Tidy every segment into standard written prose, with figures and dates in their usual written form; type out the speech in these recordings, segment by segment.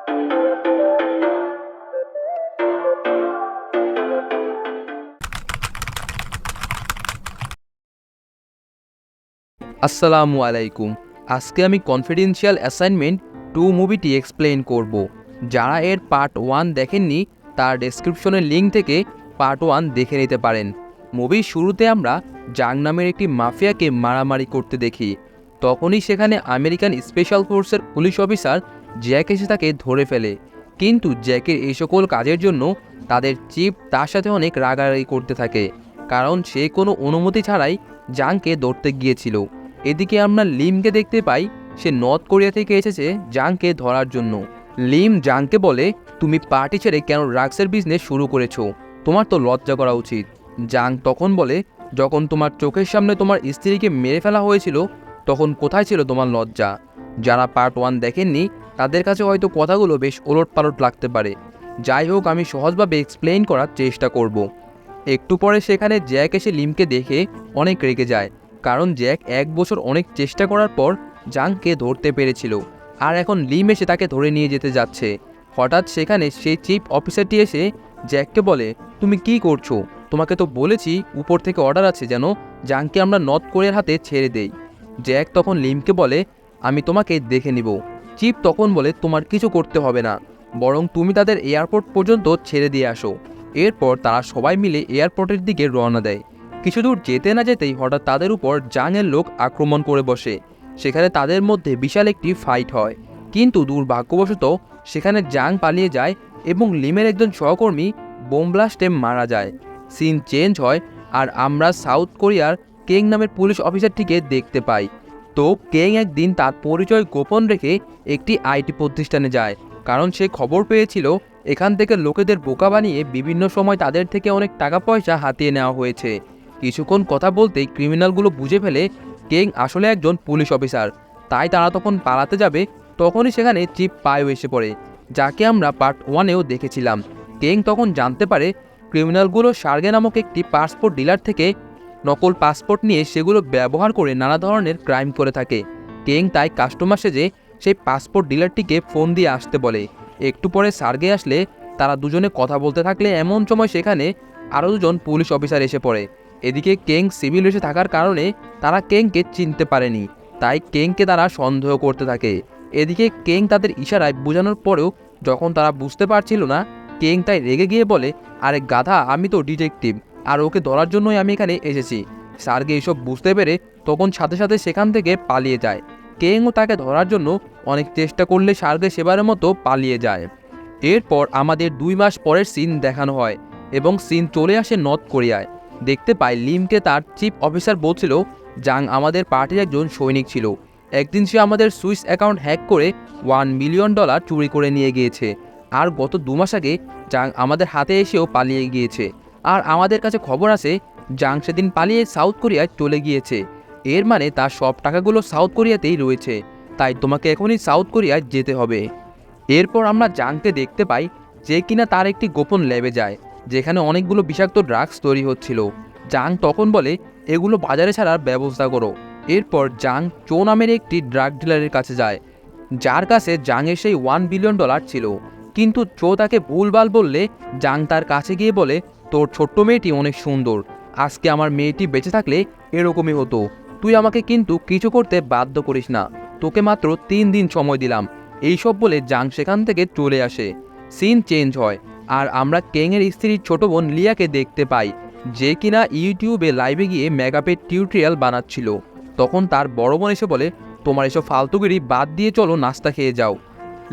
আসসালামু আলাইকুম। আজকে আমি কনফিডেন্সিয়াল অ্যাসাইনমেন্ট 2 মুভিটি এক্সপ্লেইন করব। যারা এর পার্ট 1 দেখেননি তার ডেসক্রিপশনের লিঙ্ক থেকে পার্ট 1 দেখে নিতে পারেন। মুভির শুরুতে আমরা জাং নামের একটি মাফিয়াকে মারামারি করতে দেখি। তখনই সেখানে আমেরিকান স্পেশাল ফোর্সের পুলিশ অফিসার জ্যাক এসে তাকে ধরে ফেলে। কিন্তু জ্যাকের এই সকল কাজের জন্য তাদের চিফ তার সাথে অনেক রাগারাগি করতে থাকে, কারণ সে কোনো অনুমতি ছাড়াই জাংকে ধরতে গিয়েছিল। এদিকে আমরা লিমকে দেখতে পাই, সে নর্থ কোরিয়া থেকে এসেছে জাংকে ধরার জন্য। লিম জাংকে বলে, তুমি পার্টি ছেড়ে কেন ড্রাগসের বিজনেস শুরু করেছো? তোমার তো লজ্জা করা উচিত। জাং তখন বলে, যখন তোমার চোখের সামনে তোমার স্ত্রীকে মেরে ফেলা হয়েছিল তখন কোথায় ছিল তোমার লজ্জা? যারা পার্ট 1 দেখেননি তাদের কাছে হয়তো কথাগুলো বেশ ওলটপালট লাগতে পারে। যাই হোক, আমি সহজভাবে এক্সপ্লেইন করার চেষ্টা করব। একটু পরে সেখানে জ্যাক এসে লিমকে দেখে অনেক রেগে যায়, কারণ জ্যাক 1 বছর অনেক চেষ্টা করার পর জাংকে ধরতে পেরেছিল, আর এখন লিম এসে তাকে ধরে নিয়ে যেতে যাচ্ছে। হঠাৎ সেখানে সেই চিফ অফিসারটি এসে জ্যাককে বলে, তুমি কি করছো? তোমাকে তো বলেছি উপর থেকে অর্ডার আছে যেন জাংকে আমরা নর্থ কোরিয়ার হাতে ছেড়ে দেই। জ্যাক তখন লিমকে বলে, আমি তোমাকে দেখে নিব। চিফ তখন বলে, তোমার কিছু করতে হবে না, বরং তুমি তাদের এয়ারপোর্ট পর্যন্ত ছেড়ে দিয়ে আসো। এরপর তারা সবাই মিলে এয়ারপোর্টের দিকে রওনা দেয়। কিছু দূর যেতে না যেতেই হঠাৎ তাদের উপর জাংয়ের লোক আক্রমণ করে বসে। সেখানে তাদের মধ্যে বিশাল একটি ফাইট হয়, কিন্তু দুর্ভাগ্যবশত সেখানে জাং পালিয়ে যায় এবং লিমের একজন সহকর্মী বোম ব্লাস্টে মারা যায়। সিন চেঞ্জ হয়, আর আমরা সাউথ কোরিয়ার কেং নামের পুলিশ অফিসারটিকে দেখতে পাই। তো কেং একদিন তার পরিচয় গোপন রেখে একটি আইটি প্রতিষ্ঠানে যায়, কারণ সে খবর পেয়েছিল এখান থেকে লোকেদের বোকা বানিয়ে বিভিন্ন সময় তাদের থেকে অনেক টাকা পয়সা হাতিয়ে নেওয়া হয়েছে। কিছুক্ষণ কথা বলতেই ক্রিমিনালগুলো বুঝে ফেলে কেং আসলে একজন পুলিশ অফিসার। তাই তারা তখন পালাতে যাবে, তখনই সেখানে চিফ পায়ো এসে পড়ে, যাকে আমরা পার্ট 1-এও দেখেছিলাম। কেং তখন জানতে পারে ক্রিমিনালগুলো সার্গে নামক একটি পাসপোর্ট ডিলার থেকে নকল পাসপোর্ট নিয়ে সেগুলো ব্যবহার করে নানা ধরনের ক্রাইম করে থাকে। কেং তাই কাস্টমার সেজে সেই পাসপোর্ট ডিলারটিকে ফোন দিয়ে আসতে বলে। একটু পরে সার্গে আসলে তারা দুজনে কথা বলতে থাকলে এমন সময় সেখানে আরও দুজন পুলিশ অফিসার এসে পড়ে। এদিকে কেং সিভিল ড্রেসে থাকার কারণে তারা কেংকে চিনতে পারেনি, তাই কেংকে তারা সন্দেহ করতে থাকে। এদিকে কেং তাদের ইশারায় বোঝানোর পরেও যখন তারা বুঝতে পারছিল না, কেং তাই রেগে গিয়ে বলে, আরে গাধা, আমি তো ডিটেকটিভ, আর ওকে ধরার জন্যই আমি এখানে এসেছি। সার্গে এসব বুঝতে পেরে তখন সাথে সাথে সেখান থেকে পালিয়ে যায়। কেংও তাকে ধরার জন্য অনেক চেষ্টা করলে সার্গে সেবারের মতো পালিয়ে যায়। এরপর আমাদের 2 মাস পরের সিন দেখানো হয় এবং সিন চলে আসে নর্থ কোরিয়ায়। দেখতে পাই লিমকে তার চিফ অফিসার বলছিল জাং আমাদের পার্টির একজন সৈনিক ছিল। একদিন সে আমাদের সুইস অ্যাকাউন্ট হ্যাক করে $1 মিলিয়ন চুরি করে নিয়ে গিয়েছে, আর গত 2 মাস আগে জাং আমাদের হাতে এসেও পালিয়ে গিয়েছে। আর আমাদের কাছে খবর আছে জাং সেদিন পালিয়ে সাউথ কোরিয়ায় চলে গিয়েছে। এর মানে তার সব টাকাগুলো সাউথ কোরিয়াতেই রয়েছে, তাই তোমাকে এখনই সাউথ কোরিয়ায় যেতে হবে। এরপর আমরা জাংকে দেখতে পাই যে কিনা তার একটি গোপন ল্যাবে যায়, যেখানে অনেকগুলো বিষাক্ত ড্রাগস তৈরি হচ্ছিল। জাং তখন বলে, এগুলো বাজারে ছাড়ার ব্যবস্থা করো। এরপর জাং চো নামের একটি ড্রাগ ডিলারের কাছে যায়, যার কাছে জাংয়ের সেই $1 বিলিয়ন ছিল। কিন্তু চো তাকে ভুলভাল বললে জাং তার কাছে গিয়ে বলে, তোর ছোট্ট মেয়েটি অনেক সুন্দর, আজকে আমার মেয়েটি বেঁচে থাকলে এরকমই হতো। তুই আমাকে কিন্তু কিছু করতে বাধ্য করিস না, তোকে মাত্র 3 দিন সময় দিলাম। এইসব বলে জাং সেখান থেকে চলে আসে। সিন চেঞ্জ হয়, আর আমরা কেংয়ের স্ত্রীর ছোট বোন লিয়াকে দেখতে পাই, যে কিনা ইউটিউবে লাইভে গিয়ে মেকআপের টিউটোরিয়াল বানাচ্ছিল। তখন তার বড় বোন এসে বলে, তোমার এসব ফালতুগিরি বাদ দিয়ে চলো নাস্তা খেয়ে যাও।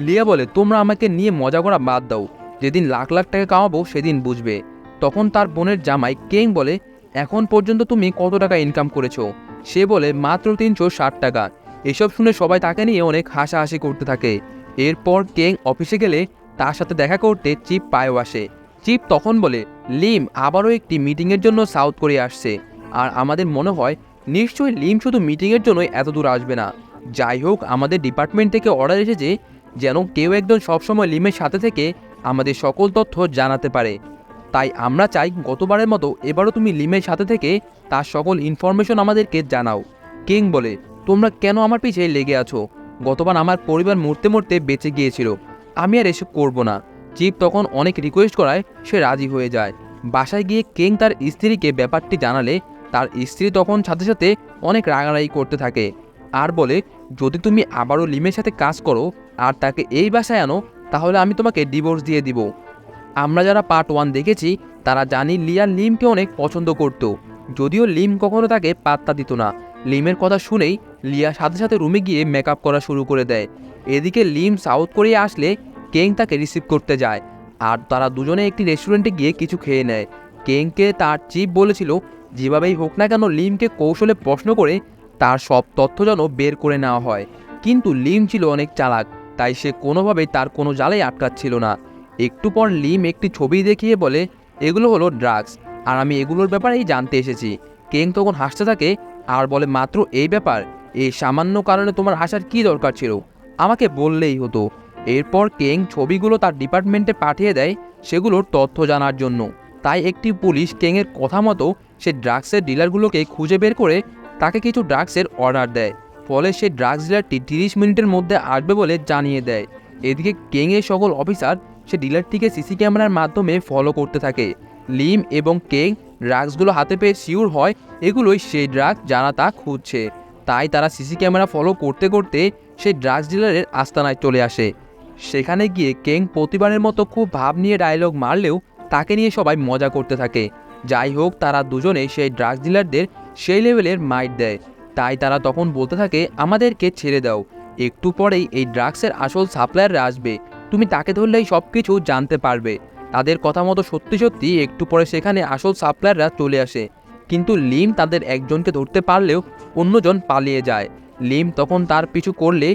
লিয়া বলে, তোমরা আমাকে নিয়ে মজা করা বাদ দাও, যেদিন লাখ লাখ টাকা কামাবো সেদিন বুঝবে। তখন তার বোনের জামাই কেং বলে, এখন পর্যন্ত তুমি কত টাকা ইনকাম করেছো? সে বলে, মাত্র 360 টাকা। এসব শুনে সবাই তাকে নিয়ে অনেক হাসাহাসি করতে থাকে। এরপর কেং অফিসে গেলে তার সাথে দেখা করতে চিফ পায়ো আসে। চিফ তখন বলে, লিম আবারও একটি মিটিংয়ের জন্য সাউথ কোরিয়া আসছে, আর আমাদের মনে হয় নিশ্চয়ই লিম শুধু মিটিংয়ের জন্যই এত দূর আসবে না। যাই হোক, আমাদের ডিপার্টমেন্ট থেকে অর্ডার এসেছে যেন কেউ একজন সবসময় লিমের সাথে থেকে আমাদের সকল তথ্য জানাতে পারে। তাই আমরা চাই গতবারের মতো এবারও তুমি লিমের সাথে থেকে তার সকল ইনফরমেশন আমাদেরকে জানাও। কিং বলে, তোমরা কেন আমার পিছে লেগে আছো? গতবার আমার পরিবার মরতে মরতে বেঁচে গিয়েছিল, আমি আর এসব করবো না। চিপ তখন অনেক রিকোয়েস্ট করায় সে রাজি হয়ে যায়। বাসায় গিয়ে কেং তার স্ত্রীকে ব্যাপারটি জানালে তার স্ত্রী তখন সাথে সাথে অনেক রাগারাগি করতে থাকে আর বলে, যদি তুমি আবারও লিমের সাথে কাজ করো আর তাকে এই বাসায় আনো তাহলে আমি তোমাকে ডিভোর্স দিয়ে দিব। আমরা যারা পার্ট 1 দেখেছি তারা জানি লিয়া লিমকে অনেক পছন্দ করত, যদিও লিম কখনো তাকে পাত্তা দিত না। লিমের কথা শুনেই লিয়া সাথে সাথে রুমে গিয়ে মেকআপ করা শুরু করে দেয়। এদিকে লিম সাউথ কোরিয়া আসলে কেং তাকে রিসিভ করতে যায় আর তারা দুজনে একটি রেস্টুরেন্টে গিয়ে কিছু খেয়ে নেয়। কেংকে তার চিফ বলেছিল যেভাবেই হোক না কেন লিমকে কৌশলে প্রশ্ন করে তার সব তথ্য যেন বের করে নেওয়া হয়, কিন্তু লিম ছিল অনেক চালাক, তাই সে কোনোভাবেই তার কোনো জালেই আটকাচ্ছিল না। একটু পর লিম একটি ছবি দেখিয়ে বলে, এগুলো হলো ড্রাগস আর আমি এগুলোর ব্যাপারেই জানতে এসেছি। কেং তখন হাসতে থাকে আর বলে, মাত্র এই ব্যাপার? এই সামান্য কারণে তোমার আসার কি দরকার ছিল? আমাকে বললেই হতো। এরপর কেং ছবিগুলো তার ডিপার্টমেন্টে পাঠিয়ে দেয় সেগুলোর তথ্য জানার জন্য। তাই একটি পুলিশ কেংয়ের কথা মতো সে ড্রাগসের ডিলারগুলোকে খুঁজে বের করে তাকে কিছু ড্রাগসের অর্ডার দেয়। ফলে সে ড্রাগস ডিলারটি 30 মিনিটের মধ্যে আসবে বলে জানিয়ে দেয়। এদিকে কেংয়ের সকল অফিসার সে ডিলারটিকে সিসি ক্যামেরার মাধ্যমে ফলো করতে থাকে। লিম এবং কেং ড্রাগসগুলো হাতে পেয়ে শিওর হয় এগুলোই সেই ড্রাগস যারা তা খুঁজছে। তাই তারা সিসি ক্যামেরা ফলো করতে করতে সেই ড্রাগস ডিলারের আস্তানায় চলে আসে। সেখানে গিয়ে কেং প্রতিবারের মতো খুব ভাব নিয়ে ডায়লগ মারলেও তাকে নিয়ে সবাই মজা করতে থাকে। যাই হোক, তারা দুজনে সেই ড্রাগস ডিলারদের সেই লেভেলের মাইট দেয়। তাই তারা তখন বলতে থাকে, আমাদেরকে ছেড়ে দাও, একটু পরেই এই ড্রাগসের আসল সাপ্লায়াররা আসবে, তুমি তাকে ধরলেই সব কিছু জানতে পারবে। তাদের কথা মতো সত্যি সত্যি একটু পরে সেখানে আসল সাপ্লায়াররা চলে আসে, কিন্তু লিম তাদের একজনকে ধরতে পারলেও অন্যজন পালিয়ে যায়। লিম তখন তার পিছু করলে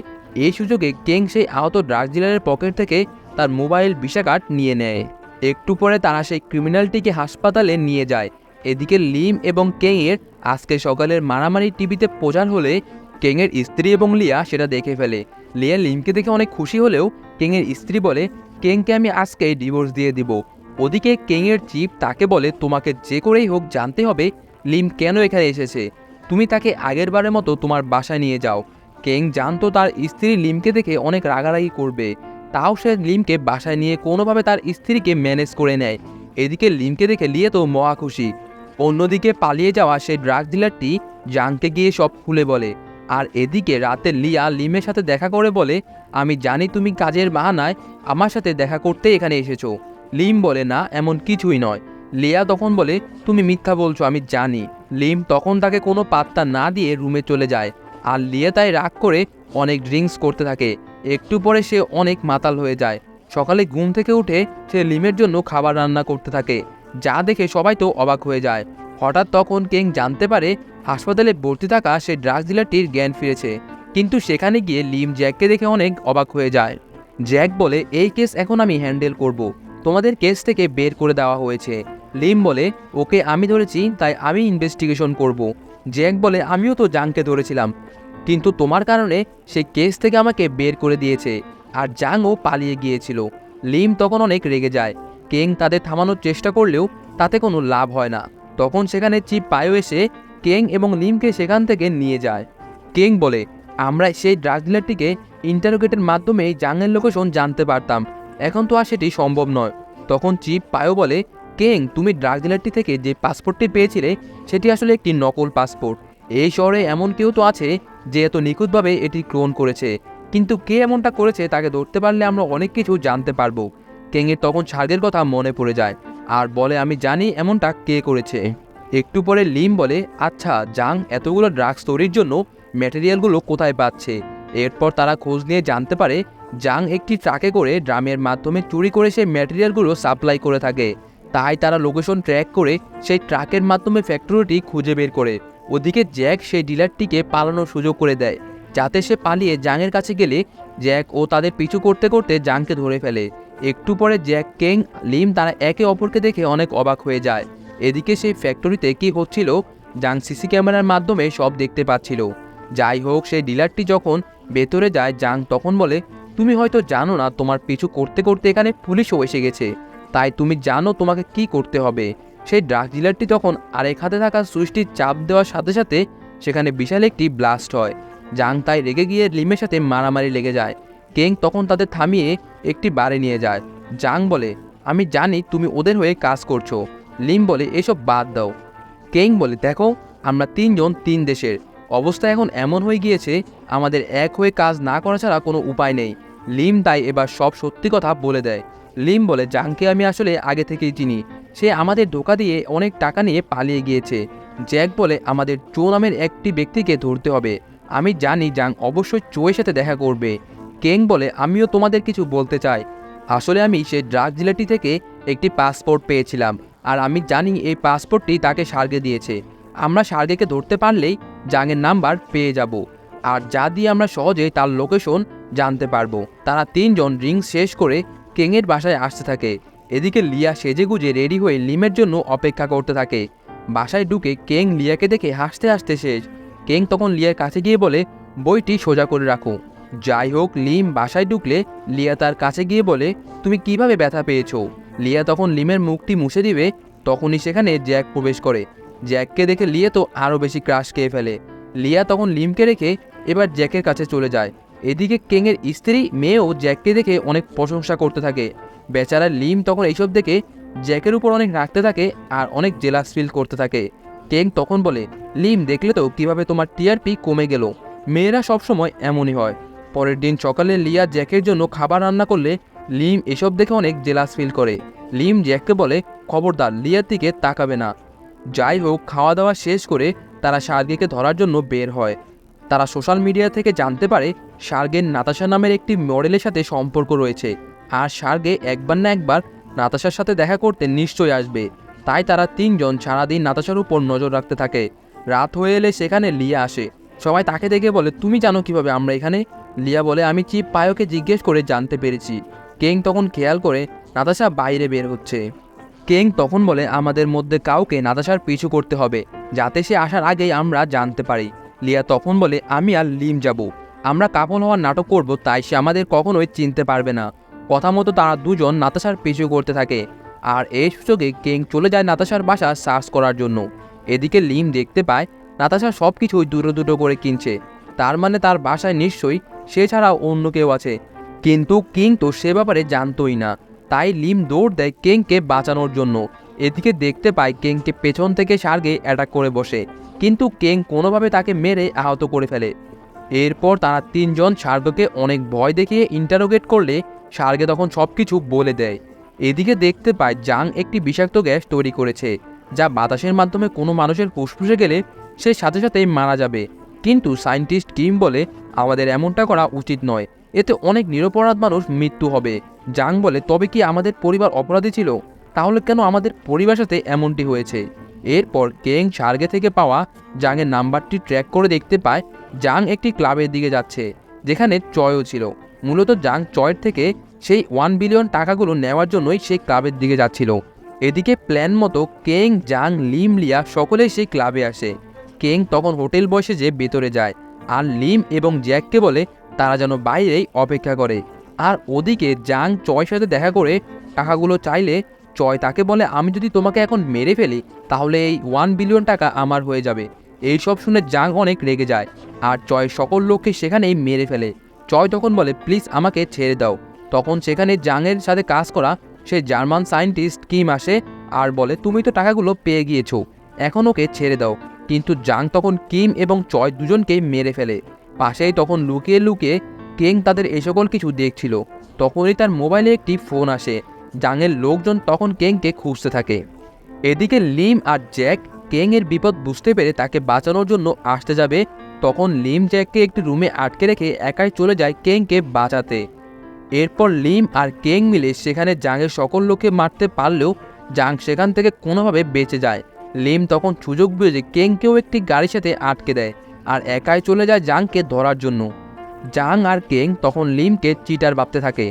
এই সুযোগে কেং সেই আহত ড্রাগস ডিলারের পকেট থেকে তার মোবাইল ভিসা কার্ড নিয়ে নেয়। একটু পরে তারা সেই ক্রিমিনালটিকে হাসপাতালে নিয়ে যায়। এদিকে লিম এবং কেংয়ের আজকে সকালের মারামারি টিভিতে প্রচার হলে কেংয়ের স্ত্রী এবং লিয়া সেটা দেখে ফেলে। লিয়া লিমকে দেখে অনেক খুশি হলেও কেংয়ের স্ত্রী বলে, কেংকে আমি আজকেই ডিভোর্স দিয়ে দিব। ওদিকে কেংয়ের চিফ তাকে বলে, তোমাকে যে করেই হোক জানতে হবে লিম কেন এখানে এসেছে, তুমি তাকে আগের বারের মতো তোমার বাসায় নিয়ে যাও। কেং জানতো তার স্ত্রী লিমকে দেখে অনেক রাগারাগি করবে, তাও সে লিমকে বাসায় নিয়ে কোনোভাবে তার স্ত্রীকে ম্যানেজ করে নেয়। এদিকে লিমকে দেখে লিয়ে তো মহা খুশি। অন্যদিকে পালিয়ে যাওয়া সেই ড্রাগ ডিলারটি জাংকে গিয়ে সব খুলে বলে। আর এদিকে রাতে লিয়া লিমের সাথে দেখা করে বলে, আমি জানি তুমি কাজের বাহানায় আমার সাথে দেখা করতে এখানে এসেছো। লিম বলে, না, এমন কিছুই নয়। লিয়া তখন বলে, তুমি মিথ্যা বলছো, আমি জানি। লিম তখন তাকে কোনো পাত্তা না দিয়ে রুমে চলে যায় আর লিয়া তাই রাগ করে অনেক ড্রিঙ্কস করতে থাকে। একটু পরে সে অনেক মাতাল হয়ে যায়। সকালে ঘুম থেকে উঠে সে লিমের জন্য খাবার রান্না করতে থাকে, যা দেখে সবাই তো অবাক হয়ে যায়। হঠাৎ তখন কেং জানতে পারে হাসপাতালে ভর্তি থাকা সেই ড্রাগস ডিলারটির জ্ঞান ফিরেছে, কিন্তু সেখানে গিয়ে লিম জ্যাককে দেখে অনেক অবাক হয়ে যায়। জ্যাক বলে, এই কেস এখন আমি হ্যান্ডেল করব, তোমাদের কেস থেকে বের করে দেওয়া হয়েছে। লিম বলে, ওকে আমি ধরেছি তাই আমি ইনভেস্টিগেশন করব। জ্যাক বলে, আমিও তো জাংকে ধরেছিলাম, কিন্তু তোমার কারণে সে কেস থেকে আমাকে বের করে দিয়েছে আর জাংও পালিয়ে গিয়েছিল। লিম তখন অনেক রেগে যায়। কেং তাদের থামানোর চেষ্টা করলেও তাতে কোনো লাভ হয় না। তখন সেখানে চিপ পায়ো এসে কেং এবং লিমকে সেখান থেকে নিয়ে যায়। কেং বলে, আমরা সেই ড্রাগ ডিলারটিকে ইন্টারোগেটের মাধ্যমে জাংয়ের লোকেশন জানতে পারতাম, এখন তো আর সেটি সম্ভব নয়। তখন চিপ পায়ো বলে, কেং, তুমি ড্রাগ ডিলারটি থেকে যে পাসপোর্টটি পেয়েছিলে সেটি আসলে একটি নকল পাসপোর্ট। এই শহরে এমন কেউ তো আছে যে এত নিখুঁতভাবে এটি ক্লোন করেছে, কিন্তু কে এমনটা করেছে তাকে ধরতে পারলে আমরা অনেক কিছু জানতে পারবো। কেংয়ের তখন স্বার্গের কথা মনে পড়ে যায় আর বলে, আমি জানি এমনটা কে করেছে। একটু পরে লিম বলে, আচ্ছা জাং এতগুলো ড্রাগস তৈরির জন্য ম্যাটেরিয়ালগুলো কোথায় পাচ্ছে? এরপর তারা খোঁজ নিয়ে জানতে পারে জাং একটি ট্রাকে করে ড্রামের মাধ্যমে চুরি করে সেই ম্যাটেরিয়ালগুলো সাপ্লাই করে থাকে। তাই তারা লোকেশন ট্র্যাক করে সেই ট্রাকের মাধ্যমে ফ্যাক্টরিটি খুঁজে বের করে। ওদিকে জ্যাক সেই ডিলারটিকে পালানোর সুযোগ করে দেয়, যাতে সে পালিয়ে জাংয়ের কাছে গেলে জ্যাক ও তাদের পিছু করতে করতে জাংকে ধরে ফেলে। একটু পরে জ্যাক, কেং, লিম তারা একে অপরকে দেখে অনেক অবাক হয়ে যায়। এদিকে সেই ফ্যাক্টরিতে কি হচ্ছিল জাং সিসি ক্যামেরার মাধ্যমে সব দেখতে পাচ্ছিল। যাই হোক, সেই ডিলারটি যখন ভেতরে যায় জাং তখন বলে, তুমি হয়তো জানো না তোমার পিছু করতে করতে এখানে পুলিশও এসে গেছে, তাই তুমি জানো তোমাকে কি করতে হবে। সেই ড্রাগ ডিলারটি তখন আরেক হাতে থাকা সুইচটি চাপ দেওয়ার সাথে সাথে সেখানে বিশাল একটি ব্লাস্ট হয়। জাং তাই রেগে গিয়ে লিমের সাথে মারামারি লেগে যায়। কেং তখন তাদের থামিয়ে একটি বারে নিয়ে যায়। জাং বলে, আমি জানি তুমি ওদের হয়ে কাজ করছো। লিম বলে, এসব বাদ দাও। কেং বলে, দেখো আমরা 3 জন 3 দেশের, অবস্থা এখন এমন হয়ে গিয়েছে আমাদের এক হয়ে কাজ না করা ছাড়া কোনো উপায় নেই। লিম তাই এবার সব সত্যি কথা বলে দেয়। লিম বলে, জাংকে আমি আসলে আগে থেকেই চিনি, সে আমাদের ধোঁকা দিয়ে অনেক টাকা নিয়ে পালিয়ে গিয়েছে। জ্যাক বলে, আমাদের চো নামের একটি ব্যক্তিকে ধরতে হবে, আমি জানি জাং অবশ্যই চোয়ের সাথে দেখা করবে। কেং বলে, আমিও তোমাদের কিছু বলতে চাই, আসলে আমি সেই ড্রাগ ডিলারটি থেকে একটি পাসপোর্ট পেয়েছিলাম, আর আমি জানি এই পাসপোর্টটি তাকে সার্গে দিয়েছে। আমরা সার্গেকে ধরতে পারলেই জাংয়ের নাম্বার পেয়ে যাব, আর যা দিয়ে আমরা সহজেই তার লোকেশন জানতে পারবো। তারা 3 জন ড্রিঙ্কস শেষ করে কেংয়ের বাসায় আসতে থাকে। এদিকে লিয়া সেজেগুজে রেডি হয়ে লিমের জন্য অপেক্ষা করতে থাকে। বাসায় ঢুকে কেং লিয়াকে দেখে হাসতে হাসতে শেষ। কেং তখন লিয়ার কাছে গিয়ে বলে, বইটি সোজা করে রাখো। যাই হোক, লিম বাসায় ঢুকলে লিয়া তার কাছে গিয়ে বলে, তুমি কিভাবে ব্যথা পেয়েছো? লিয়া তখন লিমের মুখটি মুছে দিবে, তখনই সেখানে জ্যাক প্রবেশ করে। জ্যাককে দেখে লিয়া তো আরও বেশি ক্রাশ খেয়ে ফেলে। লিয়া তখন লিমকে রেখে এবার জ্যাকের কাছে চলে যায়। এদিকে কেংয়ের স্ত্রী মেয়েও জ্যাককে দেখে অনেক প্রশংসা করতে থাকে। বেচারা লিম তখন এইসব দেখে জ্যাকের উপর অনেক রাখতে থাকে আর অনেক জেলাস ফিল করতে থাকে। কেং তখন বলে, লিম দেখলে তো কিভাবে তোমার টিআরপি কমে গেল, মেয়েরা সবসময় এমনই হয়। পরের দিন সকালে লিয়া জ্যাকের জন্য খাবার রান্না করলে লিম এসব দেখে অনেক জেলাস ফিল করে। লিম জ্যাককে বলে, খবরদার লিয়ার দিকে তাকাবে না। যাই হোক, খাওয়া দাওয়া শেষ করে তারা সার্গেকে ধরার জন্য বের হয়। তারা সোশ্যাল মিডিয়া থেকে জানতে পারে সার্গের নাতাশা নামের একটি মডেলের সাথে সম্পর্ক রয়েছে, আর সার্গে একবার না একবার নাতাশার সাথে দেখা করতে নিশ্চয়ই আসবে। তাই তারা 3 জন সারাদিন নাতাশার উপর নজর রাখতে থাকে। রাত হয়ে এলে সেখানে লিয়া আসে। সবাই তাকে দেখে বলে, তুমি জানো কিভাবে আমরা এখানে? লিয়া বলে, আমি চিপ পায়োকে জিজ্ঞেস করে জানতে পেরেছি। কেং তখন খেয়াল করে নাতাশা বাইরে বের হচ্ছে। কেং তখন বলে, আমাদের মধ্যে কাউকে নাতাশার পিছু করতে হবে, যাতে সে আসার আগেই আমরা জানতে পারি। লিয়া তখন বলে, আমি আর লিম যাব, আমরা কাপল হওয়ার নাটক করব, তাই সে আমাদের কখনোই চিনতে পারবে না। কথা মতো তারা 2 জন নাতাশার পিছু করতে থাকে, আর এই সুযোগে কেং চলে যায় নাতাশার বাসা সার্চ করার জন্য। এদিকে লিম দেখতে পায় নাতাশা সব কিছুই দুটো দুটো করে কিনছে, তার মানে তার বাসায় নিশ্চয়ই সে ছাড়াও অন্য কেউ আছে। কিন্তু কিং তো সে ব্যাপারে জানতোই না, তাই লিম দৌড় দেয় কেংকে বাঁচানোর জন্য। এদিকে দেখতে পায় কেংকে পেছন থেকে সার্গে অ্যাটাক করে বসে, কিন্তু কেং কোনোভাবে তাকে মেরে আহত করে ফেলে। এরপর তারা 3 জন সার্গকে অনেক ভয় দেখিয়ে ইন্টারোগেট করলে সার্গে তখন সব কিছু বলে দেয়। এদিকে দেখতে পায় জাং একটি বিষাক্ত গ্যাস তৈরি করেছে, যা বাতাসের মাধ্যমে কোনো মানুষের ফুসফুসে গেলে সে সাথে সাথেই মারা যাবে। কিন্তু সায়েন্টিস্ট কিম বলে, আমাদের এমনটা করা উচিত নয়, এতে অনেক নিরপরাধ মানুষ মৃত্যু হবে। জাং বলে, তবে কি আমাদের পরিবার অপরাধী ছিল? তাহলে কেন আমাদের পরিবার সাথে এমনটি হয়েছে? এরপর কেং সার্গে থেকে পাওয়া জাংয়ের নাম্বারটি ট্র্যাক করে দেখতে পায় জাং একটি ক্লাবের দিকে যাচ্ছে, যেখানে চয়ও ছিল। মূলত জাং চয়ের থেকে সেই 1 বিলিয়ন টাকাগুলো নেওয়ার জন্যই সেই ক্লাবের দিকে যাচ্ছিল। এদিকে প্ল্যান মতো কেং, জাং, লিম, লিয়া সকলেই সেই ক্লাবে আসে। কেং তখন হোটেল বসে যে ভেতরে যায়, আর লিম এবং জ্যাককে বলে তারা যেন বাইরেই অপেক্ষা করে। আর ওদিকে জাং চয়ের সাথে দেখা করে টাকাগুলো চাইলে চয় তাকে বলে, আমি যদি তোমাকে এখন মেরে ফেলি তাহলে এই 1 বিলিয়ন টাকা আমার হয়ে যাবে। এই সব শুনে জাং অনেক রেগে যায়, আর চয় সকল লোককে সেখানেই মেরে ফেলে। চয় তখন বলে, প্লিজ আমাকে ছেড়ে দাও। তখন সেখানে জাংয়ের সাথে কাজ করা সেই জার্মান সায়েন্টিস্ট কিম আসে আর বলে, তুমি তো টাকাগুলো পেয়ে গিয়েছো, এখন ওকে ছেড়ে দাও। কিন্তু জাং তখন কিম এবং চয় দুজনকেই মেরে ফেলে। পাশেই তখন লুকিয়ে লুকিয়ে কেং তাদের এই সকল কিছু দেখছিল। তখনই তার মোবাইলে একটি ফোন আসে। জাংয়ের লোকজন তখন কেংকে খুঁজতে থাকে। এদিকে লিম আর জ্যাক কেং এর বিপদ বুঝতে পেরে তাকে বাঁচানোর জন্য আসতে যাবে, তখন লিম জ্যাককে একটি রুমে আটকে রেখে একাই চলে যায় কেংকে বাঁচাতে। এরপর লিম আর কেং মিলে সেখানে জাংয়ের সকল লোককে মারতে পারলেও জাং সেখান থেকে কোনোভাবে বেঁচে যায়। লিম তখন সুযোগ বুঝে কেংকেও একটি গাড়ির সাথে আটকে দেয় আর একাই চলে যায় জাংকে ধরার জন্য। জাং আর কেং তখন লিমকে চিটার ভাবতে থাকে।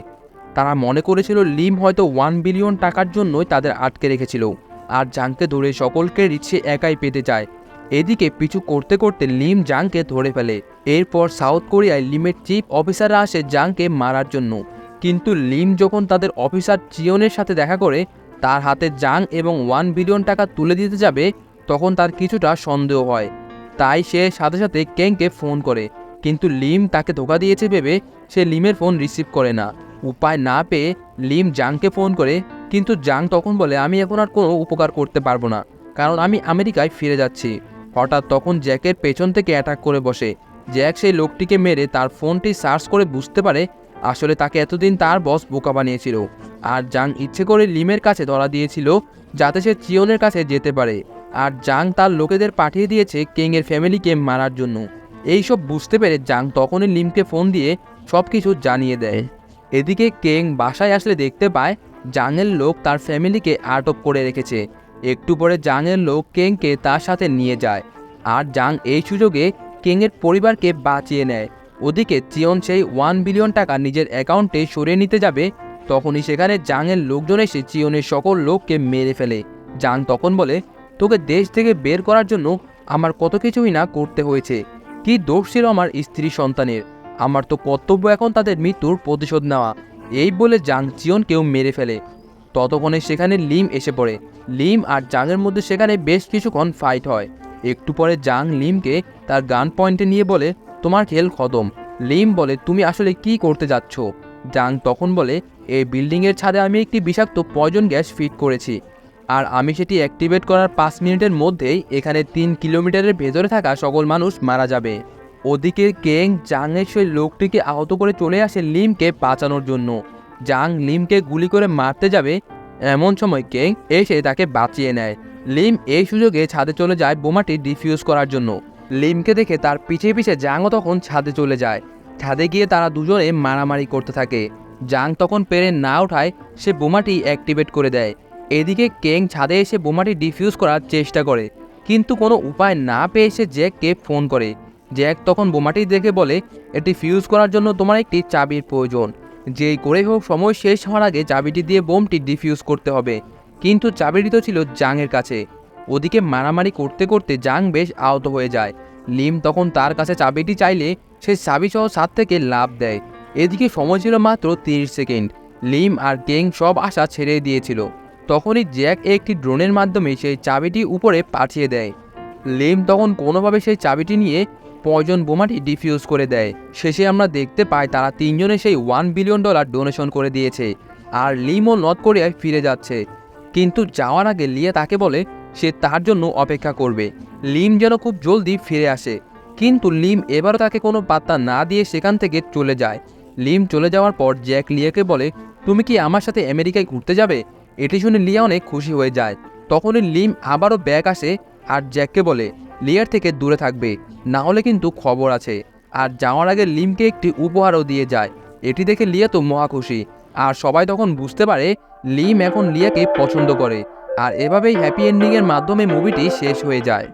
তারা মনে করেছিল লিম হয়তো 1 বিলিয়ন টাকার জন্যই তাদের আটকে রেখেছিল, আর জাংকে ধরে সকলকে সে একাই পেতে চায়। এদিকে পিছু করতে করতে লিম জাংকে ধরে ফেলে। এরপর সাউথ কোরিয়ায় লিমের চিফ অফিসাররা আসে জাংকে মারার জন্য, কিন্তু লিম যখন তাদের অফিসার চিয়নের সাথে দেখা করে তার হাতে জাং এবং 1 বিলিয়ন টাকা তুলে দিতে যাবে, তখন তার কিছুটা সন্দেহ হয়। তাই সে সাথে সাথে কেংকে ফোন করে। কিন্তু লিম তাকে ধোকা দিয়েছে ভেবে সে লিমের ফোন রিসিভ করে না। উপায় না পেয়ে লিম জাংকে ফোন করে, কিন্তু জাং তখন বলে আমি এখন আর কোনো উপকার করতে পারবো না, কারণ আমি আমেরিকায় ফিরে যাচ্ছি। হঠাৎ তখন জ্যাকের পেছন থেকে অ্যাটাক করে বসে। জ্যাক সেই লোকটিকে মেরে তার ফোনটি সার্চ করে বুঝতে পারে আসলে তাকে এতদিন তার বস বোকা বানিয়েছিল, আর জাং ইচ্ছে করে লিমের কাছে ধরা দিয়েছিল যাতে সে চিয়নের কাছে যেতে পারে। আর জাং তার লোকেদের পাঠিয়ে দিয়েছে কেংয়ের ফ্যামিলিকে মারার জন্য। এইসব বুঝতে পেরে জাং তখনই লিমকে ফোন দিয়ে সব কিছু জানিয়ে দেয়। এদিকে কেং বাসায় আসলে দেখতে পায় জাংয়ের লোক তার ফ্যামিলিকে আটক করে রেখেছে। একটু পরে জাংয়ের লোক কেংকে তার সাথে নিয়ে যায়, আর জাং এই সুযোগে কেংয়ের পরিবারকে বাঁচিয়ে নেয়। ওদিকে চিয়ন সেই 1 বিলিয়ন টাকা নিজের অ্যাকাউন্টে সরিয়ে নিতে যাবে, তখনই সেখানে জাংয়ের লোকজন এসে চিয়নের সকল লোককে মেরে ফেলে। জাং তখন বলে, তোকে দেশ থেকে বের করার জন্য আমার কত কিছুই না করতে হয়েছে, কি দোষ ছিল আমার স্ত্রী সন্তানের, আমার তো কর্তব্য এখন তাদের মৃত্যুর প্রতিশোধ নেওয়া। এই বলে জাং চিয়নকেও মেরে ফেলে। ততক্ষণে সেখানে লিম এসে পড়ে। লিম আর জাংয়ের মধ্যে সেখানে বেশ কিছুক্ষণ ফাইট হয়। একটু পরে জাং লিমকে তার গান পয়েন্টে নিয়ে বলে, তোমার খেল খতম। লিম বলে, তুমি আসলে কি করতে যাচ্ছ? জাং তখন বলে, এই বিল্ডিংয়ের ছাদে আমি একটি বিষাক্ত পয়জন গ্যাস ফিট করেছি, আর আমি সেটি অ্যাক্টিভেট করার 5 মিনিটের মধ্যেই এখানে 3 কিলোমিটারের ভেতরে থাকা সকল মানুষ মারা যাবে। ওদিকে কেং জাংয়ের সেই লোকটিকে আহত করে চলে আসে লিমকে বাঁচানোর জন্য। জাং লিমকে গুলি করে মারতে যাবে, এমন সময় কেং এসে তাকে বাঁচিয়ে নেয়। লিম এই সুযোগে ছাদে চলে যায় বোমাটি ডিফিউজ করার জন্য। লিমকে দেখে তার পিছে পিছে জাংও তখন ছাদে চলে যায়। ছাদে গিয়ে তারা দুজনে মারামারি করতে থাকে। জাং তখন পেরে না ওঠায় সে বোমাটি অ্যাক্টিভেট করে দেয়। এদিকে কেং ছাদে এসে বোমাটি ডিফিউজ করার চেষ্টা করে, কিন্তু কোনো উপায় না পেয়ে সে জ্যাককে ফোন করে। জ্যাক তখন বোমাটি দেখে বলে, এটি ফিউজ করার জন্য তোমার একটি চাবির প্রয়োজন, যেই করে হোক সময় শেষ হওয়ার আগে চাবিটি দিয়ে বোমটি ডিফিউজ করতে হবে। কিন্তু চাবিটি তো ছিল জাংয়ের কাছে। ওদিকে মারামারি করতে করতে জাং বেশ আহত হয়ে যায়। লিম তখন তার কাছে চাবিটি চাইলে সে চাবিসহ ছাদ থেকে লাফ দেয়। এদিকে সময় ছিল মাত্র 30 সেকেন্ড। লিম আর কেং সব আশা ছেড়ে দিয়েছিল। তখনই জ্যাক একটি ড্রোনের মাধ্যমে সেই চাবিটি উপরে পাঠিয়ে দেয়। লিম তখন কোনোভাবে সেই চাবিটি নিয়ে পয়জন বোমাটি ডিফিউজ করে দেয়। শেষে আমরা দেখতে পাই তারা তিনজনে সেই $1 বিলিয়ন ডোনেশন করে দিয়েছে, আর লিমও নর্থ কোরিয়ায় ফিরে যাচ্ছে। কিন্তু যাওয়ার আগে লিয়া তাকে বলে সে তার জন্য অপেক্ষা করবে। লিম যেন খুব জলদি ফিরে আসে, কিন্তু লিম এবারও তাকে কোনো পাত্তা না দিয়ে সেখান থেকে চলে যায়। লিম চলে যাওয়ার পর জ্যাক লিয়াকে বলে, তুমি কি আমার সাথে আমেরিকায় ঘুরতে যাবে? এটি শুনে লিয়া অনেক খুশি হয়ে যায়। তখনই লিম আবারও ব্যাক আসে আর জ্যাককে বলে লিয়ার থেকে দূরে থাকবে, না হলে কিন্তু খবর আছে। আর যাওয়ার আগে লিমকে একটি উপহারও দিয়ে যায়। এটি দেখে লিয়া তো মহা খুশি, আর সবাই তখন বুঝতে পারে লিম এখন লিয়াকে পছন্দ করে। আর এভাবেই হ্যাপি এন্ডিংয়ের মাধ্যমে মুভিটি শেষ হয়ে যায়।